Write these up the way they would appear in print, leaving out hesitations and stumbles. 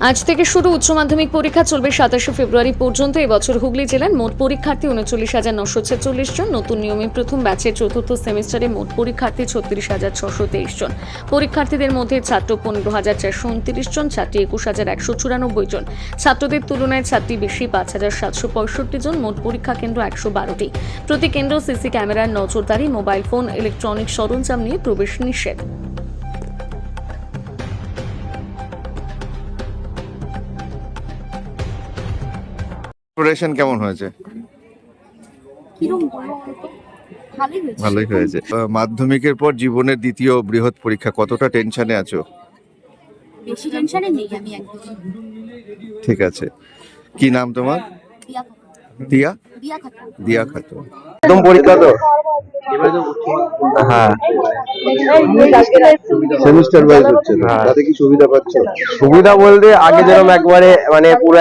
আজ থেকে শুরু উচ্চ মাধ্যমিক পরীক্ষা চলবে 27শে ফেব্রুয়ারি পর্যন্ত। এবছর হুগলি জেলার মোট পরীক্ষার্থী 39,946 জন। নতুন নিয়মে প্রথম ব্যাচের চতুর্থ সেমিস্টারে মোট পরীক্ষার্থী 36,623 জন। পরীক্ষার্থীদের মধ্যে ছাত্র 15,429 জন, ছাত্রী 21,194 জন। ছাত্রদের তুলনায় ছাত্রী বেশি 5,765 জন। মোট পরীক্ষা কেন্দ্র 112টি। প্রতি কেন্দ্র সিসি ক্যামেরার নজরদারি, মোবাইল ফোন, ইলেকট্রনিক সরঞ্জাম নিয়ে প্রবেশ নিষেধ। প্রিপারেশন কেমন হয়েছে? ভালোই হয়েছে। মাধ্যমিকের পর জীবনের দ্বিতীয় বৃহৎ পরীক্ষা, কতটা টেনশনে আছো? বেশি টেনশনে নেই আমি একদম। ঠিক আছে, কি নাম তোমার? দিয়া খাতুন। একদম পরীক্ষা তো হ্যাঁ সেমিস্টার ওয়াইজ হচ্ছে না, তাতে কি সুবিধা পাচ্ছ? সুবিধা বলতে আগে যেরকম একবারে মানে পুরো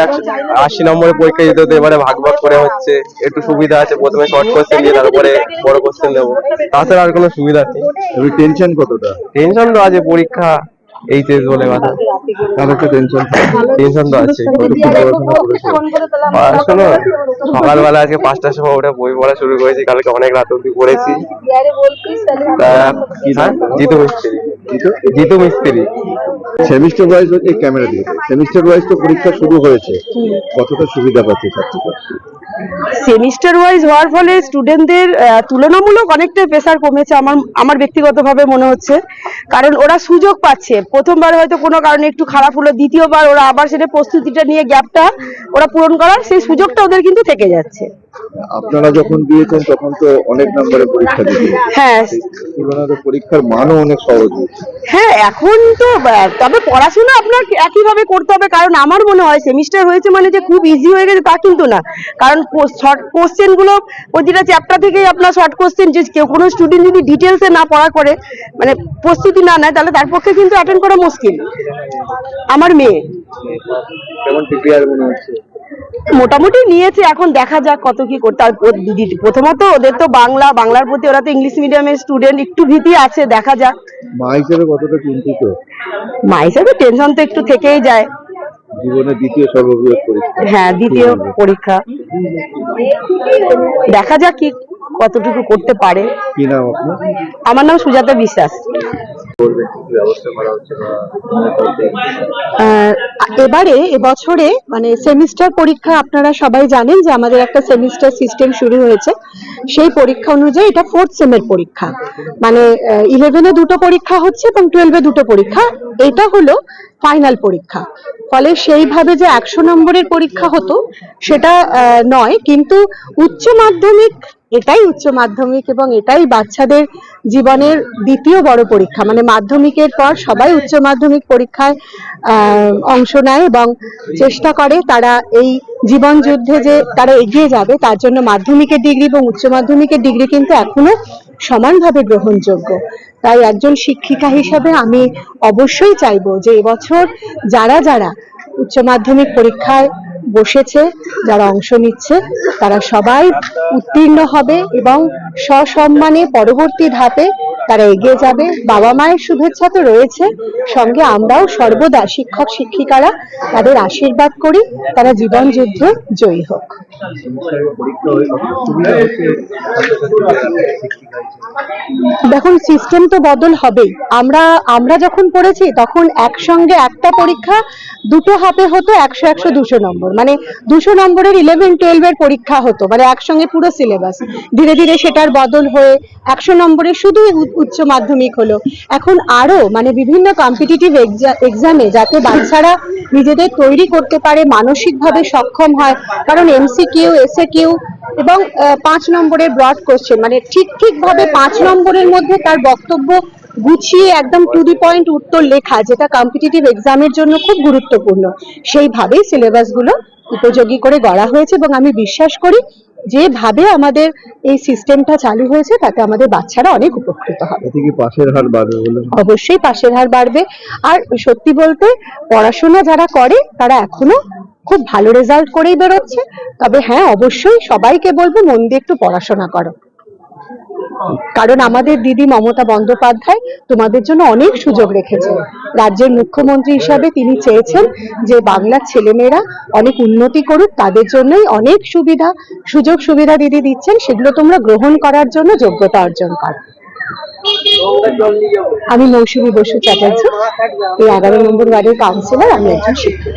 80 নম্বরের পরীক্ষা দিতে হতো, এবারে ভাগ ভাগ করে হচ্ছে, একটু সুবিধা আছে। প্রথমে শর্ট কোশ্চেন দিয়ে তারপরে বড় কোশ্চেন দেবো, তাছাড়া আর কোনো সুবিধা নেই। তুমি টেনশন কতটা? টেনশন তো আছে, পরীক্ষা এইচএস বলে কথা, তার একটা টেনশন তো আছে। পড়াশোনা সকালবেলা আজকে 5টার সময় ওটা বই পড়া শুরু করেছি, কালকে অনেক রাত অব্দি পড়েছি। জিতু মিস্ত্রি। সেমিস্টার ওয়াইজ এই ক্যামেরা দিয়ে সেমিস্টার ওয়াইজ তো পরীক্ষা শুরু হয়েছে, কতটা সুবিধা পাচ্ছে ছাত্রছাত্রী? সেমিস্টার ওয়াইজ হওয়ার ফলে স্টুডেন্টদের তুলনামূলক অনেকটাই প্রেসার কমেছে আমার ব্যক্তিগতভাবে মনে হচ্ছে। কারণ ওরা সুযোগ পাচ্ছে, প্রথমবার হয়তো কোনো কারণে একটু খারাপ হলো, দ্বিতীয়বার ওরা আবার সেটা প্রস্তুতিটা নিয়ে গ্যাপটা ওরা পূরণ করার সেই সুযোগটা ওদের কিন্তু থেকে যাচ্ছে। আপনারা যখন দিয়েছেন তখন তো অনেক নম্বরের পরীক্ষা দিতেন, হ্যাঁ তুলনায় পরীক্ষার মানও অনেক সহজ হয়েছে। হ্যাঁ এখন তো তবে পড়াশোনা আপনার একইভাবে করতে হবে, কারণ আমার মনে হয় সেমিস্টার হয়েছে মানে যে খুব ইজি হয়ে গেছে তা কিন্তু না। কারণ শর্ট কোশ্চেন গুলো প্রতিটা চ্যাপ্টার থেকেই আপনার শর্ট কোশ্চেন, যে কেউ কোনো স্টুডেন্ট যদি ডিটেলসে না পড়া করে মানে প্রস্তুতি না নেয় তাহলে তার পক্ষে কিন্তু অ্যাটেন্ড করা মুশকিল। আমার মেয়ে কেমন প্রিপেয়ার মনে হচ্ছে? মোটামুটি নিয়েছে, এখন দেখা যাক কত কি করতে। আর প্রথমত ওদের তো বাংলার প্রতি, ওরা তো ইংলিশ মিডিয়ামের স্টুডেন্ট, একটু ভীতি আছে, দেখা যাক। মা হিসেবে কতটা চিন্তিত? মা হিসেবে টেনশন তো একটু থেকেই যায়। জীবনের দ্বিতীয় সর্ববৃহৎ পরীক্ষা। হ্যাঁ দ্বিতীয় পরীক্ষা, দেখা যাক কি কতটুকু করতে পারে। কি নাম আপনার? আমার নাম সুজাতা বিশ্বাস। এবারে এবছরে মানে সেমিস্টার পরীক্ষা, আপনারা সবাই জানেন যে আমাদের একটা সেমিস্টার সিস্টেম শুরু হয়েছে। সেই পরীক্ষা অনুযায়ী এটা 4th সেমের পরীক্ষা, মানে 11-এ দুটো পরীক্ষা হচ্ছে এবং 12-এ দুটো পরীক্ষা। এটা হলো ফাইনাল পরীক্ষা। ফলে সেইভাবে যে 100 নম্বরের পরীক্ষা হতো সেটা নয়, কিন্তু উচ্চ মাধ্যমিক, এটাই উচ্চ মাধ্যমিক এবং এটাই বাচ্চাদের জীবনের দ্বিতীয় বড় পরীক্ষা। মানে মাধ্যমিকের পর সবাই উচ্চ মাধ্যমিক পরীক্ষায় অংশ নেয় এবং চেষ্টা করে তারা এই জীবন যুদ্ধে যে তারা এগিয়ে যাবে, তার জন্য মাধ্যমিকের ডিগ্রি এবং উচ্চ মাধ্যমিকের ডিগ্রি কিন্তু এখনো সমানভাবে গ্রহণযোগ্য। তাই একজন শিক্ষিকা হিসেবে আমি অবশ্যই চাইবো যে এবছর যারা যারা উচ্চ মাধ্যমিক পরীক্ষায় বসেছে, যারা অংশ নিচ্ছে, তারা সবাই উত্তীর্ণ হবে এবং সসম্মানে পরবর্তী ধাপে তারা এগিয়ে যাবে। বাবা মায়ের শুভেচ্ছা তো রয়েছে, সঙ্গে আমরাও সর্বদা শিক্ষক শিক্ষিকারা তাদের আশীর্বাদ করি, তারা জীবন যুদ্ধে জয়ী হোক। দেখুন সিস্টেম তো বদল হবেই। আমরা যখন পড়েছি তখন একসঙ্গে একটা পরীক্ষা দুটো হাতে হতো, 100, 200 নম্বর, মানে 200 নম্বরের 11-12 পরীক্ষা হতো, মানে একসঙ্গে পুরো সিলেবাস। ধীরে ধীরে সেটার বদল হয়ে 100 নম্বরের শুধু উচ্চ মাধ্যমিক হলো। এখন আরো মানে বিভিন্ন কম্পিটিটিভ এক্সামে যাতে বাচ্চারা নিজেদের তৈরি করতে পারে, মানসিকভাবে সক্ষম হয়, কারণ এমসিকিউ, এসএকিউ এবং 5 নম্বরের ব্রড কোশ্চেন, মানে ঠিকভাবে 5 নম্বরের মধ্যে তার বক্তব্য গুছিয়ে একদম টু দি পয়েন্ট উত্তর লেখা, যেটা কম্পিটিটিভ এক্সামের জন্য খুব গুরুত্বপূর্ণ। সেইভাবেই সিলেবাসগুলো উপযোগী করে গড়া হয়েছে এবং আমি বিশ্বাস করি যেভাবে আমাদের এই সিস্টেমটা চালু হয়েছে তাতে আমাদের বাচ্চারা অনেক উপকৃত হবে। পাশের হার বাড়বে বলে? অবশ্যই পাশের হার বাড়বে। আর সত্যি বলতে পড়াশোনা যারা করে তারা এখনো খুব ভালো রেজাল্ট করেই বেরোচ্ছে। তবে হ্যাঁ, অবশ্যই সবাইকে বলবো মন দিয়ে একটু পড়াশোনা করো। কারণ আমাদের দিদি মমতা বন্দ্যোপাধ্যায় তোমাদের জন্য অনেক সুযোগ রেখেছেন। রাজ্যের মুখ্যমন্ত্রী হিসাবে তিনি চেয়েছেন যে বাংলার ছেলেমেয়েরা অনেক উন্নতি করুক, তাদের জন্যই অনেক সুযোগ সুবিধা দিদি দিচ্ছেন, সেগুলো তোমরা গ্রহণ করার জন্য যোগ্যতা অর্জন করো। আমি মৌসুমী বসু চ্যাটার্জি, এই 11 নম্বর ওয়ার্ডের কাউন্সিলর, আমি একজন শিক্ষক।